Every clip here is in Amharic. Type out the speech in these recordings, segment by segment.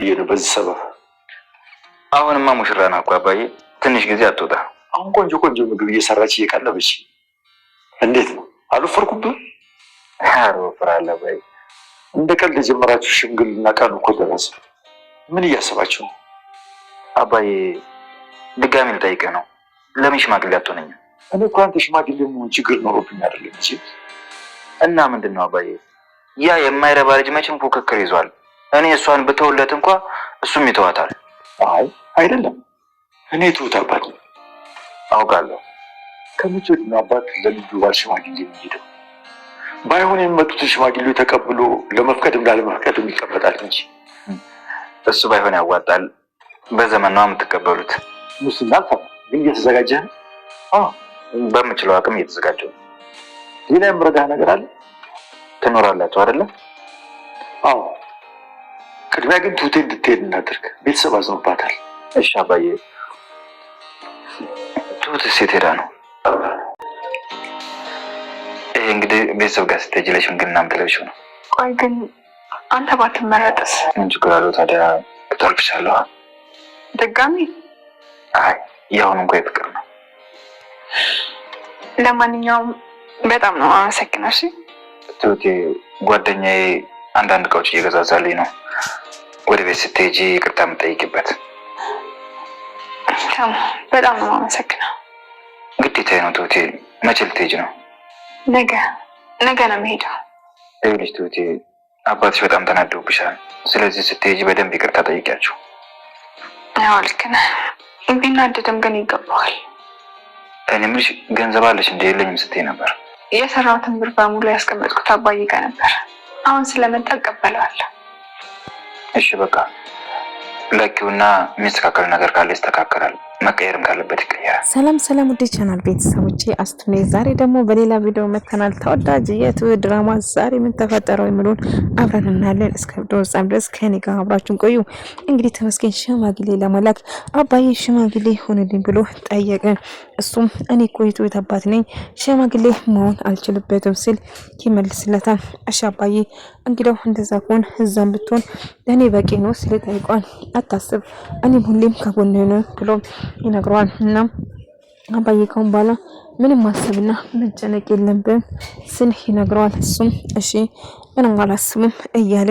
ብዬ ነው በዚህ ሰበብ። አሁንማ ሙሽራ ናት እኮ አባዬ፣ ትንሽ ጊዜ አትወጣ። አሁን ቆንጆ ቆንጆ ምግብ እየሰራች እየቀለበች እንዴት ነው? አልወፈርኩብህ? ኧረ ወፍራለሁ አባዬ። እንደ ቀልድ የጀመራችሁ ሽምግልና ቀኑ እኮ ደረሰ። ምን እያሰባችሁ ነው? አባዬ ድጋሚ ልጠይቅህ ነው፣ ለምን ሽማግሌ አትሆነኝም? እኔ እኮ አንተ ሽማግሌ መሆን ችግር ኖሮብኝ አይደለም እንጂ። እና ምንድን ነው አባዬ? ያ የማይረባ ልጅ መቼም ፉክክር ይዟል። እኔ እሷን ብተውለት እንኳ እሱም ይተዋታል። አይ አይደለም፣ እኔ ትሁት አባት ነው። አውቃለሁ። ከመቼ ወዲህ ነው አባት ለልጁ ባል ሽማግሌ የሚሄደው? ባይሆን የሚመጡትን ሽማግሌ ተቀብሎ ለመፍቀድም ላለመፍቀድም ይቀመጣል እንጂ። እሱ ባይሆን ያዋጣል። በዘመን ነው የምትቀበሉት። ሙስና አልፋ ግን እየተዘጋጀህ ነው? በምችለው አቅም እየተዘጋጀው። ሌላ የምረዳህ ነገር አለ? ትኖራላችሁ አይደለ? አዎ። ቅድሚያ ግን ትሁቴ እንድትሄድ እናድርግ። ቤተሰብ አዝኖባታል። እሺ አባዬ። ትሁት ሴት ሄዳ ነው? ይሄ እንግዲህ ቤተሰብ ጋር ስትሄጂ ለሽምግልና የምትለብሺው ነው። ቆይ ግን አንተ ባትመረጥስ? ምን ችግር አለው ታዲያ? እጠልፍሻለሁ። ድጋሚ? አይ ያሁን እንኳ የፍቅር ነው። ለማንኛውም በጣም ነው አመሰግናለሁ። እሺ ትሁቴ፣ ጓደኛዬ አንዳንድ እቃዎች እየገዛዛልኝ ነው። ወደ ቤት ስትሄጂ ይቅርታ የምጠይቅበት። በጣም ነው አመሰግናለሁ። ግዴታዬ ነው ትሁቴ። መቼ ልትሄጂ ነው? ነገ ነው የምሄደው። ይኸውልሽ ትሁቴ፣ አባትሽ በጣም ተናደውብሻል። ስለዚህ ስትሄጂ በደንብ ይቅርታ ጠይቂያቸው። ያው ልክ ነህ። ቢናደድም ግን ይገባዋል። እኔ የምልሽ ገንዘብ አለሽ እንደ የለኝም ስትይ ነበር። የሰራሁትን ብር በሙሉ ያስቀመጥኩት አባዬ ጋር ነበር። አሁን ስለመጣ እቀበለዋለሁ። እሺ በቃ ለኪውና የሚስተካከል ነገር ካለ ይስተካከላል፣ መቀየርም ካለበት ይቀየራል። ሰላም ውድ ቻናል ቤተሰቦቼ አስቱኔ ዛሬ ደግሞ በሌላ ቪዲዮ መተናል። ተወዳጅ የትሁት ድራማ ዛሬ ምን ተፈጠረው የሚሉን አብረን እናያለን። እስከ ቪዲዮ ፍጻሜ ድረስ ከኔ ጋር አብራችሁን ቆዩ። እንግዲህ ተመስገን ሽማግሌ ለመላክ አባዬ ሽማግሌ ሆነልኝ ብሎ ጠየቀ። እሱም እኔ እኮ የትሁት አባት ነኝ፣ ሽማግሌ መሆን አልችልበትም ሲል ይመልስለታል። እሺ አባዬ እንግዲያው እንደዛ ከሆነ እዛም ብትሆን ለእኔ በቂ ነው ሲል ጠይቋል። አታስብ እኔም ሁሌም ከጎን ነው ብሎ ይነግረዋል። እና አባዬ ካሁን በኋላ ምንም ማሰብና መጨነቅ የለብን ስል ይነግረዋል። እሱም እሺ ምንም አላስብም እያለ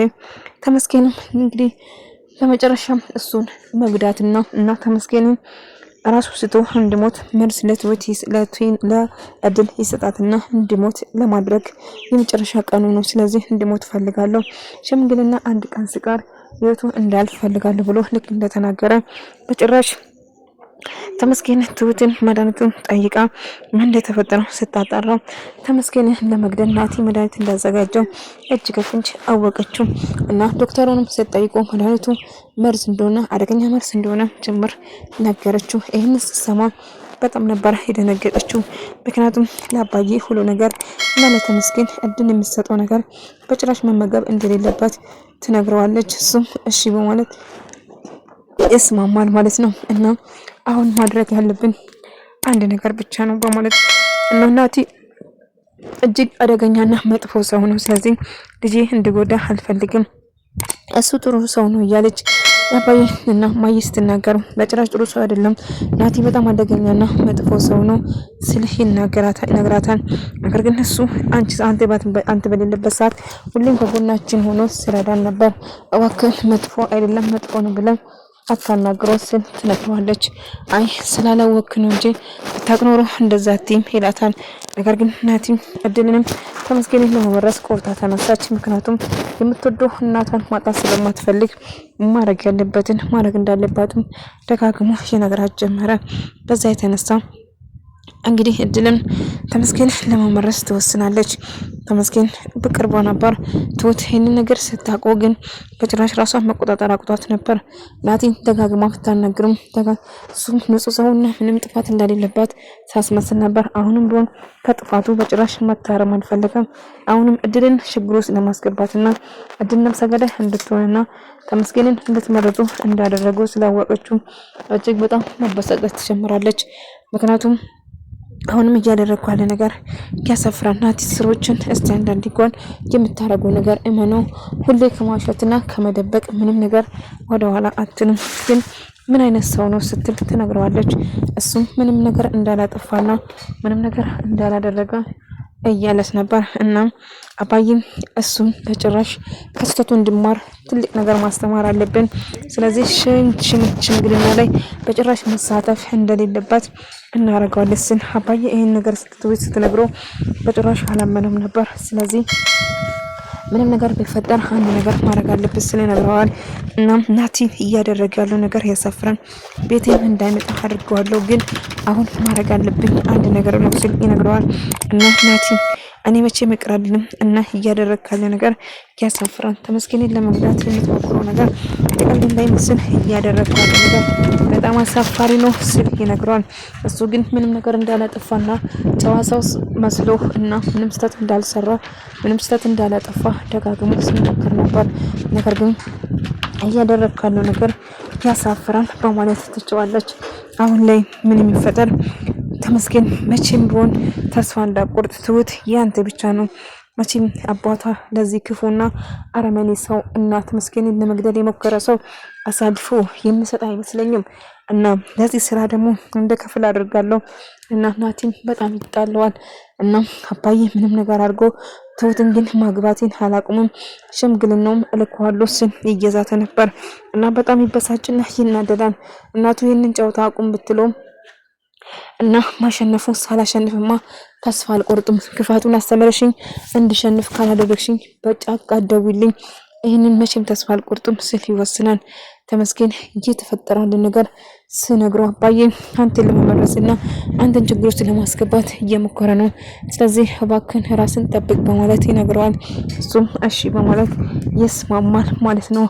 ተመስገንም እንግዲህ ለመጨረሻም እሱን መግዳትና እና ተመስገንም ራሱ ስቶ እንዲሞት መልስ ለእድል ይሰጣትና እንዲሞት ለማድረግ የመጨረሻ ቀኑ ነው። ስለዚህ እንዲሞት ፈልጋለሁ፣ ሽምግልና አንድ ቀን ሲቀር ህይወቱ እንዳልፍ ፈልጋለሁ ብሎ ልክ እንደተናገረ በጭራሽ ተመስገን ትሁትን መድኃኒቱን ጠይቃ ምን እንደተፈጠረው ስታጣራ ተመስገን ለመግደል ናቲ መድኃኒት እንዳዘጋጀው እጅ ከፍንጅ አወቀችው። እና ዶክተሩንም ስትጠይቆ መድኃኒቱ መርዝ እንደሆነ አደገኛ መርዝ እንደሆነ ጭምር ነገረችው። ይህን ስትሰማ በጣም ነበር የደነገጠችው። ምክንያቱም ለአባዬ ሁሉ ነገር እና ለተመስገን እድል የሚሰጠው ነገር በጭራሽ መመገብ እንደሌለበት ትነግረዋለች። እሱም እሺ በማለት ይስማማል ማለት ነው። እና አሁን ማድረግ ያለብን አንድ ነገር ብቻ ነው በማለት እና ናቲ እጅግ አደገኛና መጥፎ ሰው ነው፣ ስለዚህ ልጄ እንዲጎዳ አልፈልግም፣ እሱ ጥሩ ሰው ነው እያለች አባዬ እና ማይ ስትናገሩ በጭራሽ ጥሩ ሰው አይደለም ናቲ በጣም አደገኛና መጥፎ ሰው ነው ስልህ ይነግራታል። ነገር ግን እሱ አንተ በሌለበት ሰዓት ሁሌም ከጎናችን ሆኖ ሲረዳን ነበር። እባክህ መጥፎ አይደለም መጥፎ ነው ብለን አታናግረው ስል ትነግረዋለች። አይ ስላላወክ ነው እንጂ ታቅኖሮ እንደዛ ቲም ይላታል። ነገር ግን ናቲም እድልንም ተመስገንን ለመወረስ ቆርጣ ተነሳች። ምክንያቱም የምትወደው እናቷን ማጣት ስለማትፈልግ ማድረግ ያለበትን ማድረግ እንዳለባትም ደጋግሞ የነገራት ጀመረ። በዛ የተነሳ እንግዲህ እድልን ተመስገን ለመመረስ ትወስናለች። ተመስገን በቅርቧ ነበር ትሁት ይህንን ነገር ስታውቀው ግን በጭራሽ ራሷን መቆጣጠር አቅቷት ነበር። ናቲን ደጋግማ ብታናግርም እሱም ንጹህ ሰውና ምንም ጥፋት እንደሌለባት ሳስመስል ነበር። አሁንም ቢሆን ከጥፋቱ በጭራሽ መታረም አልፈለገም። አሁንም እድልን ችግር ውስጥ ለማስገባትና እድል ነፍሰ ገዳይ እንድትሆንና ተመስገንን እንድትመረጡ እንዳደረገው ስላወቀችው እጅግ በጣም መበሳጨት ትጀምራለች። ምክንያቱም አሁንም እያደረግኩ ያለ ነገር ያሳፍራል። ናቲ ስሮችን እስቲ አንዳንድ እንኳን የምታረገው ነገር እመነው። ሁሌ ከማሸትና ከመደበቅ ምንም ነገር ወደኋላ አትልም። ግን ምን አይነት ሰው ነው ስትል ትነግረዋለች። እሱም ምንም ነገር እንዳላጠፋና ምንም ነገር እንዳላደረገ እያለስ ነበር። እና አባይም እሱም በጭራሽ ከስተቱ እንዲማር ትልቅ ነገር ማስተማር አለብን። ስለዚህ ሽምግልና ላይ በጭራሽ መሳተፍ እንደሌለባት እናረጋለን ስል አባዬ ይሄን ነገር ስትነግረው በጭራሽ አላመነም ነበር። ስለዚህ ምንም ነገር ቢፈጠር አንድ ነገር ማድረግ አለበት ስለ ነግረዋል። እና ናቲ እያደረገ ያለው ነገር ያሳፍራል። ቤቴም እንዳይመጣ አድርገዋለሁ፣ ግን አሁን ማድረግ አለብኝ አንድ ነገር ነው ስል ይነግረዋል። እና ናቲ እኔ መቼ መቅራልንም እና እያደረግ ካለ ነገር ያሳፍራል። ተመስገንን ለመጉዳት የምትሞክረው ነገር ጥቅል እንዳይመስል እያደረግ ካለ ነገር በጣም አሳፋሪ ነው ስል ይነግረዋል። እሱ ግን ምንም ነገር እንዳላጠፋና ጨዋ ሰው መስሎ እና ምንም ስህተት እንዳልሰራ ምንም ስህተት እንዳላጠፋ ደጋግሞ ሲሞክር ነበር። ነገር ግን እያደረግ ካለው ነገር ያሳፍራል በማለት ትጨዋለች። አሁን ላይ ምን የሚፈጠር ተመስገን መቼም ቢሆን ተስፋ እንዳቆርጥ ትሁት ያንተ ብቻ ነው። መቼም አባቷ ለዚህ ክፉና አረመኔ ሰው እና ተመስገንን ለመግደል የሞከረ ሰው አሳልፎ የምሰጥ አይመስለኝም። እና ለዚህ ስራ ደግሞ እንደ ከፍል አድርጋለሁ። እና ናቲም በጣም ይጣለዋል። እና አባዬ ምንም ነገር አድርጎ ትሁትን ግን ማግባቴን አላቁምም፣ ሽምግልናውም እልከዋለሁ ስል ይገዛተ ነበር። እና በጣም ይበሳጭና ይናደዳል። እናቱ ይህንን ጨዋታ አቁም ብትለውም እና ማሸነፉ ሳላሸንፍማ ተስፋ አልቆርጥም፣ ክፋቱን አስተምረሽኝ እንድሸንፍ ካላደረግሽኝ በጫካ ደውልኝ፣ ይህንን መቼም ተስፋ አልቆርጥም ስል ይወስናል። ተመስገን እየተፈጠረውን ነገር ስነግረው አባዬ አንተን ለመመረስና አንተን ችግር ውስጥ ለማስገባት እየሞከረ ነው፣ ስለዚህ እባክን ራስን ጠብቅ በማለት ይነግረዋል። እሱም እሺ በማለት ይስማማል ማለት ነው።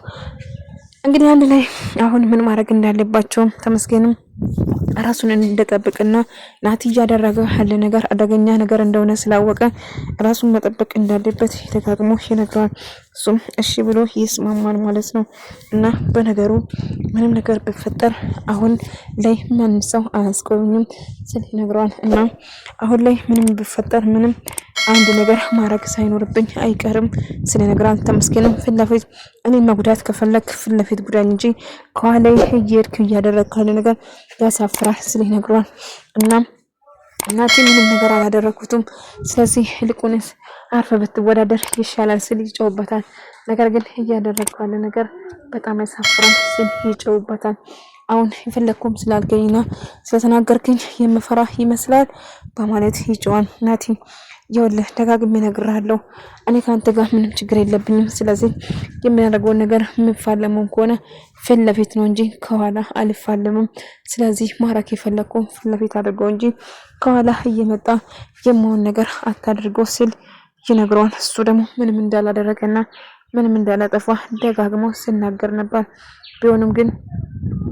እንግዲህ አንድ ላይ አሁን ምን ማድረግ እንዳለባቸው ተመስገንም ራሱን እንደጠብቅና ናቲ እያደረገ ያለ ነገር አደገኛ ነገር እንደሆነ ስላወቀ ራሱን መጠበቅ እንዳለበት ተጋግሞ ይነግረዋል። እሱም እሺ ብሎ ይስማማል ማለት ነው። እና በነገሩ ምንም ነገር ቢፈጠር አሁን ላይ ማንም ሰው አያስቆምኝም ስል ይነግረዋል። እና አሁን ላይ ምንም ቢፈጠር ምንም አንድ ነገር ማድረግ ሳይኖርብኝ አይቀርም ስለነግራን ተመስገንም ፍላፊት እኔ መጉዳት ከፈለክ ፍላፊት ጉዳይ እንጂ ከኋላ እየሄድክ እያደረግክ ያለ ነገር ያሳፍራል ስለነግራን እና እናቴ ምንም ነገር አላደረኩትም፣ ስለዚህ ልቁንስ አርፈ ብትወዳደር ይሻላል ስል ይጨውበታል። ነገር ግን እያደረግክ ያለ ነገር በጣም ያሳፍራል ስል ይጨውበታል። አሁን የፈለኩም ስላልገኝና ስለተናገርክኝ የምፈራ ይመስላል በማለት ይጨዋል። ናቲ ይኸውልህ ደጋግሜ እነግርሃለሁ፣ እኔ ካንተ ጋር ምንም ችግር የለብኝም። ስለዚህ የምናደርገው ነገር የምፋለመው ከሆነ ፊት ለፊት ነው እንጂ ከኋላ አልፋለምም። ስለዚህ ማራኪ የፈለግከው ፊት ለፊት አድርገው እንጂ ከኋላ እየመጣ የማውን ነገር አታድርገው ሲል ይነግረዋል። እሱ ደግሞ ምንም እንዳላደረገና ምንም እንዳላጠፋ ደጋግሞ ሲናገር ነበር። ቢሆንም ግን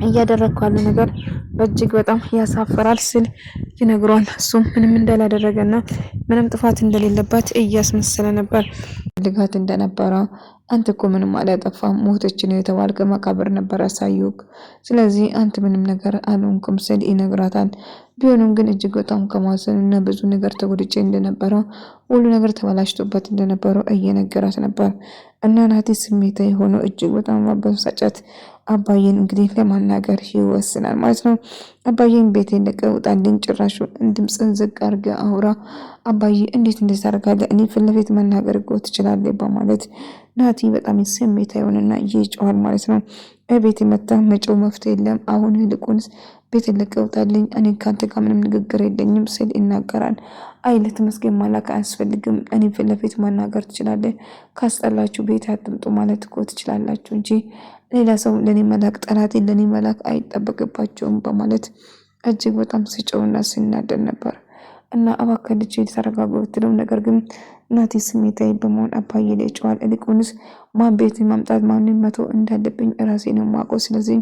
እያደረግኩ ያለ ነገር በእጅግ በጣም ያሳፈራል ሲል ይነግረዋል። እሱም ምንም እንዳላደረገና ምንም ጥፋት እንደሌለበት እያስመሰለ ነበር። ልጋት እንደነበረ አንተ እኮ ምንም አላጠፋም፣ ሞተች ነው የተባልከ መቃብር ነበር ያሳዩክ፣ ስለዚህ አንተ ምንም ነገር አልሆንኩም ሲል ይነግራታል። ቢሆንም ግን እጅግ በጣም ከማዘን እና ብዙ ነገር ተጎድቼ እንደነበረ ሁሉ ነገር ተበላሽቶበት እንደነበረው እየነገራት ነበር። እና ናቲ ስሜታዊ ሆኖ እጅግ በጣም ማበሳጨት አባዬን እንግዲህ ለማናገር ይወስናል ማለት ነው። አባዬን ቤቴን ለቀህ ውጣልኝ፣ ጭራሹ ድምፅን ዝቅ አድርገህ አውራ፣ አባዬ እንዴት እንደዚህ ታደርጋለህ? እኔ ፊት ለፊት መናገር እኮ ትችላለህ በማለት ናቲ በጣም ስሜታዊ ሆነና ይጮሃል ማለት ነው። ቤት መጣ መጮህ መፍትሄ የለም፣ አሁን ይልቁንስ ቤቴን ለቀህ ውጣልኝ፣ እኔ ካንተ ጋር ምንም ንግግር የለኝም ሲል ይናገራል። አይ ለተመስገን ማላክ አያስፈልግም፣ እኔ ፊት ለፊት መናገር ትችላለህ፣ ካስጠላችሁ ቤት አትምጡ ማለት እኮ ትችላላችሁ እንጂ ሌላ ሰው ለኔ መላክ ጠላቴ ለኔ መላክ አይጠበቅባቸውም በማለት እጅግ በጣም ሲጮህና ሲናደድ ነበር። እና እባክህ ልጄ ተረጋጋ ብትለው ነገር ግን ናቲ ስሜታዊ በመሆን አባዬ ላይ ጮሃል። ይልቁንስ ማን ቤት ማምጣት ማን መቶ እንዳለብኝ ራሴ ነው የማውቀው፣ ስለዚህ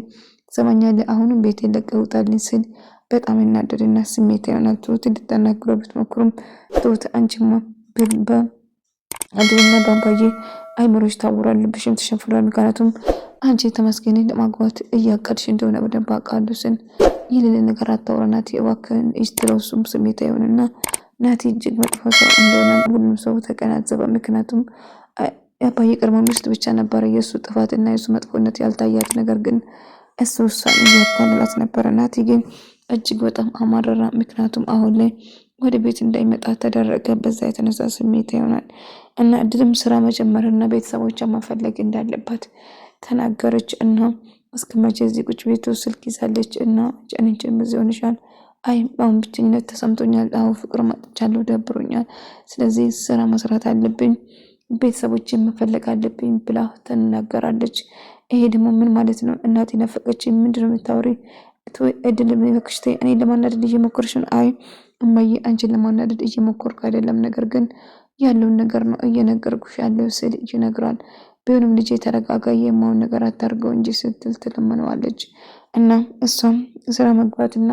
ትሰማኛለህ? አሁንም ቤቴን ለቀህ ውጣልኝ ሲል በጣም ይናደድና ስሜታዊ ይሆናል። ትሁት እንድታናግረው ብትሞክሩም ትሁት አንቺማ በአንድና በአባዬ አይምሮች ታውራል፣ ልብሽም ተሸፍሯል፣ ምክንያቱም አንቺ ተመስገንን ለማግባት እያቀድሽ እንደሆነ በደንብ አውቃለሁ ስል ይህንን ነገር አታውራ ናቲ እባክህን ስትለው እሱም ስሜት አይሆንና ናቲ እጅግ መጥፎ ሰው እንደሆነ ሁሉም ሰው ተገናዘበ። ምክንያቱም የአባዬ ቀድሞ ሚስት ብቻ ነበረ የእሱ ጥፋትና የእሱ መጥፎነት ያልታያት፣ ነገር ግን እሱ እሷን እያታለላት ነበረ። ናቲ ግን እጅግ በጣም አማረራ። ምክንያቱም አሁን ላይ ወደ ቤት እንዳይመጣ ተደረገ። በዛ የተነሳ ስሜት ይሆናል እና እድልም ስራ መጀመርና ቤተሰቦቿን መፈለግ እንዳለባት ተናገረች። እና እስከ መቼ እዚህ ቁጭ ቤቱ ስልክ ይዛለች እና ጨንጭን በዚህ ሆነሻል። አይ አሁን ብቸኝነት ተሰምቶኛል። አሁን ፍቅር ማጥቻለሁ፣ ደብሮኛል። ስለዚህ ስራ መስራት አለብኝ፣ ቤተሰቦችን መፈለግ አለብኝ ብላ ተናገራለች። ይሄ ደግሞ ምን ማለት ነው? እናቴ ናፈቀች። ምንድነው የምታወሪ? እድል በክሽቴ እኔ ለማናደድ እየሞከርሽ ነው? አይ እማዬ አንቺን ለማናደድ እየሞከርኩ አይደለም፣ ነገር ግን ያለውን ነገር ነው እየነገርኩሽ ያለው ስል ይነግራል። ቢሆንም ልጄ ተረጋጋ፣ የማውን ነገር አታርገው እንጂ ስትል ትለምነዋለች። እና እሷም ስራ መግባትና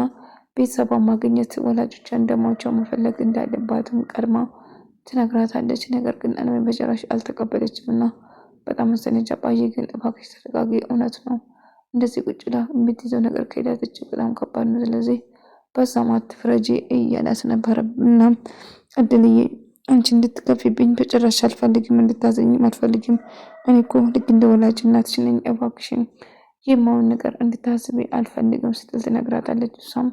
ቤተሰቧን ማግኘት ወላጆቿ እንደማቸው መፈለግ እንዳለባትም ቀድማ ትነግራታለች። ነገር ግን እኔ በጭራሽ አልተቀበለችም እና በጣም መሰለኝ። አባዬ ግን እባክሽ ተረጋጊ፣ እውነት ነው እንደዚህ ቁጭ ብላ የምትይዘው ነገር ከሄዳትች በጣም ከባድ ነው። ስለዚህ በዛም አትፍረጂ እያላት ነበረ። እና እድልዬ አንቺ እንድትከፊብኝ በጭራሽ አልፈልግም፣ እንድታዘኝም አልፈልግም። እኔ እኮ ልክ እንደ ወላጅ እናትሽ ነኝ፣ እባክሽን የማውን ነገር እንድታስቢ አልፈልግም ስትል ትነግራታለች። እሷም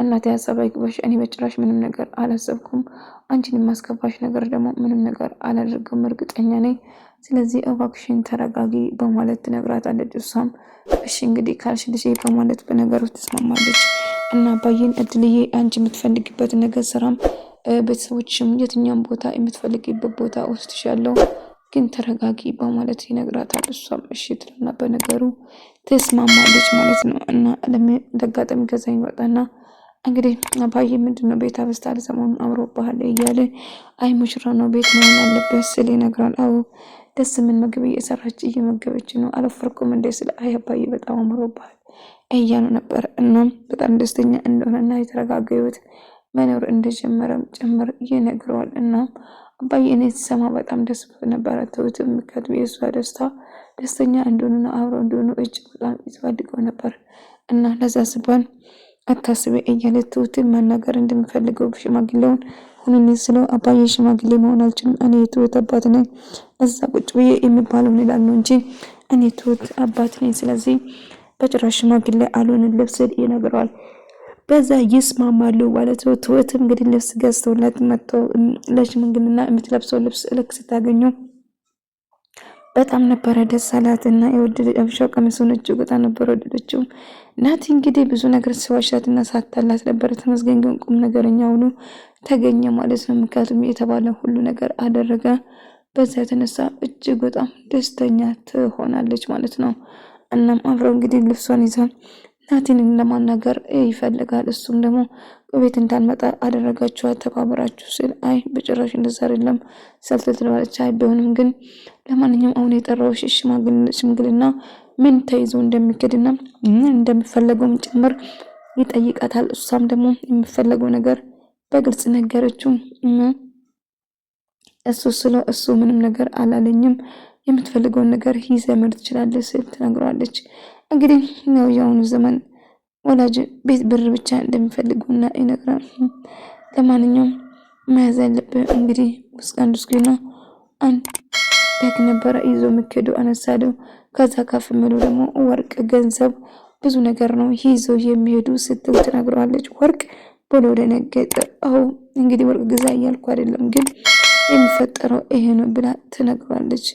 እናቴ ሀሳብ አይግባሽ፣ እኔ በጭራሽ ምንም ነገር አላሰብኩም፣ አንቺን የማስከፋሽ ነገር ደግሞ ምንም ነገር አላደርግም፣ እርግጠኛ ነኝ። ስለዚህ እባክሽን ተረጋጊ በማለት ትነግራታለች። እሷም እሺ እንግዲህ ካልሽ ልጄ በማለት በነገሩ ትስማማለች። እና አባዬን እድልዬ አንቺ የምትፈልጊበት ነገር ስራም ቤተሰቦችም የትኛውም ቦታ የምትፈልጊበት ቦታ ወስድሻለሁ፣ ግን ተረጋጊ በማለት ይነግራታል። እሷም እሺ ትልና በነገሩ ትስማማለች ማለት ነው። እና ለአጋጣሚ ከዛ ይወጣና እንግዲህ አባዬ ምንድነው ቤት አበስታል ሰሞኑን አምሮብሃል እያለ አይ ሙሽራ ነው ቤት መሆን አለበት ስል ይነግራል። አዎ ደስ ምን ምግብ እየሰራች እየመገበች ነው፣ አልወፈርኩም እንደ ስለ አይ አባዬ በጣም አምሮብሃል እያሉ ነበር። እናም በጣም ደስተኛ እንደሆነና የተረጋጋ ህይወት መኖር እንደጀመረም ጭምር ይነግረዋል። እናም አባዬ እኔ ሲሰማ በጣም ደስ ነበረ። ትሁትም ምክንያቱም የእሷ ደስተኛ እንደሆኑና አብረው እንደሆኑ እጅግ በጣም ይፈልገው ነበር። እና ለዛ ስባል አታስቢ እያለ ትሁትን ማናገር እንደሚፈልገው ሽማግሌውን ሁኑን ስለው አባዬ ሽማግሌ መሆን አልችልም፣ እኔ የትሁት አባት ነኝ፣ እዛ ቁጭ ብዬ የሚባለውን ይላል ነው እንጂ እኔ ትሁት አባት ነኝ፣ ስለዚህ በጭራሽ ሽማግሌ አልሆንልም ስል ይነግረዋል። በዛ ይስማማሉ ማለት ነው። ትሁትም እንግዲህ ልብስ ገዝተውላት መጥተው ለሽምግልና የምትለብሰው ልብስ ልክ ስታገኘው በጣም ነበረ ደስ አላትና የወደደች አብሻው ቀሚሱን እጅግ በጣም ነበር ወደደችው። ናቲ እንግዲህ ብዙ ነገር ሲዋሻትና ሳታላት ነበር። ተመስገን ግን ቁም ነገረኛ ሆኖ ተገኘ ማለት ነው። ምክንያቱም የተባለ ሁሉ ነገር አደረገ። በዛ የተነሳ እጅግ በጣም ደስተኛ ትሆናለች ማለት ነው። እናም አብረው እንግዲህ ልብሷን ይዛ ናቲን ለማናገር ይፈልጋል። እሱም ደግሞ በቤት እንዳልመጣ አደረጋችሁ ተባብራችሁ ሲል አይ በጭራሽ እንደዛ አይደለም ሰልተት ለማለች አይ ቢሆንም ግን ለማንኛውም አሁን የጠራውሽ ሽምግልና ምን ተይዞ እንደሚከድና ምን እንደሚፈለገው ጭምር ይጠይቃታል። እሷም ደግሞ የሚፈለገው ነገር በግልጽ ነገረችው። እሱ ምንም ነገር አላለኝም፣ የምትፈልገውን ነገር ይዘህ መሄድ ትችላለህ ሲል ትነግረዋለች። እንግዲህ ነው የአሁኑ ዘመን ወላጅ ቤት ብር ብቻ እንደሚፈልጉና ይነግራል። ለማንኛውም መያዝ ያለብህ እንግዲህ ውስጥ አንድ ባግ ነበረ ይዞ የሚሄዱ አነሳደው። ከዛ ከፍ ምሉ ደግሞ ወርቅ፣ ገንዘብ ብዙ ነገር ነው ይዞ የሚሄዱ ስትል ትነግረዋለች። ወርቅ ብሎ ደነገጠ። አዎ እንግዲህ ወርቅ ግዛ እያልኩ አይደለም፣ ግን የሚፈጠረው ይሄ ነው ብላ ትነግረዋለች።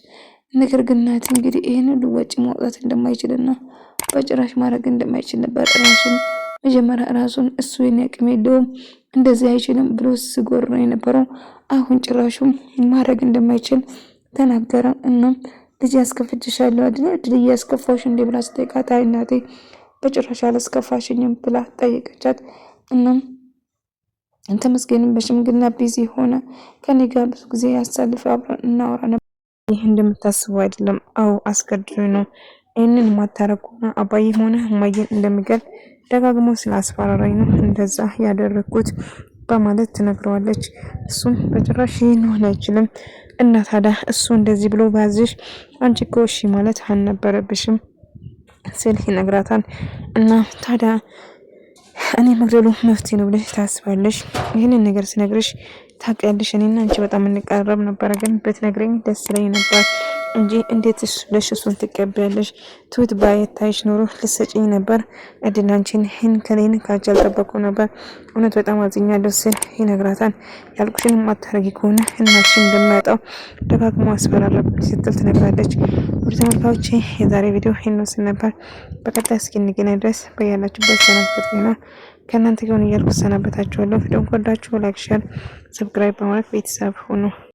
ነገር ግን ናቲ እንግዲህ ይሄን ሁሉ ወጪ ማውጣት እንደማይችልና በጭራሽ ማድረግ እንደማይችል ነበር ራሱን እሱ የኔ የለውም እንደዚህ አይችልም ብሎ ሲጎር ነው የነበረው። አሁን ጭራሹም ማድረግ እንደማይችል ተናገረ። እናም ልጅ ያስከፍችሻለሁ አይደል? ልጅ ያስከፋሽ እንደ ብላ ስጠይቃት አይ እናቴ በጭራሽ አላስከፋሽኝም ብላ ጠየቀቻት። እናም ተመስገንም በሽምግልና ቢዚ ሆነ። ከኔ ጋር ብዙ ጊዜ ያሳልፍ አብረን እናወራ ነበር። ይህ እንደምታስበው አይደለም። አዎ አስገድዶ ነው። ይህንን ማታረቁና አባዬ ሆነ እማዬን እንደሚገል ደጋግሞ ስላስፈራራኝ ነው እንደዛ ያደረኩት በማለት ትነግረዋለች። እሱም በጭራሽ ይህን ሆነ አይችልም፣ እና ታዲያ እሱ እንደዚህ ብሎ ባዝሽ አንቺ እኮ እሺ ማለት አልነበረብሽም ስል ይነግራታል። እና ታዲያ እኔ መግደሉ መፍትሄ ነው ብለሽ ታስባለሽ? ይህንን ነገር ስነግርሽ ታውቂያለሽ እኔና አንቺ በጣም እንቀራረብ ነበረ፣ ግን ብትነግረኝ ደስ ይለኝ ነበር እንጂ እንዴት ለሽ እሱን ትቀበያለሽ? ትሁት ባይታይሽ ኖሮ ልትሰጪኝ ነበር እድል አንቺን ይህን ከኔን ካንቺ አልጠበቁ ነበር። እውነት በጣም አዝኛለሁ ስል ይነግራታል። ያልኩሽን ማታረጊ ከሆነ እናትሽን እንደማያጣው ደጋግሞ አስፈራረብኝ ስትል ትነግራለች። ወደ ተመልካቾቼ የዛሬ ቪዲዮ ይህን መስል ነበር። በቀጣይ እስክንገናኝ ድረስ በያላችሁበት ሰላም ፍቅርና ከእናንተ ጋር እያልኩ ሰናበታችኋለሁ። ቪዲዮን ከወዳችሁ ላይክ፣ ሼር፣ ሰብስክራይብ በማድረግ ቤተሰብ ሁኑ።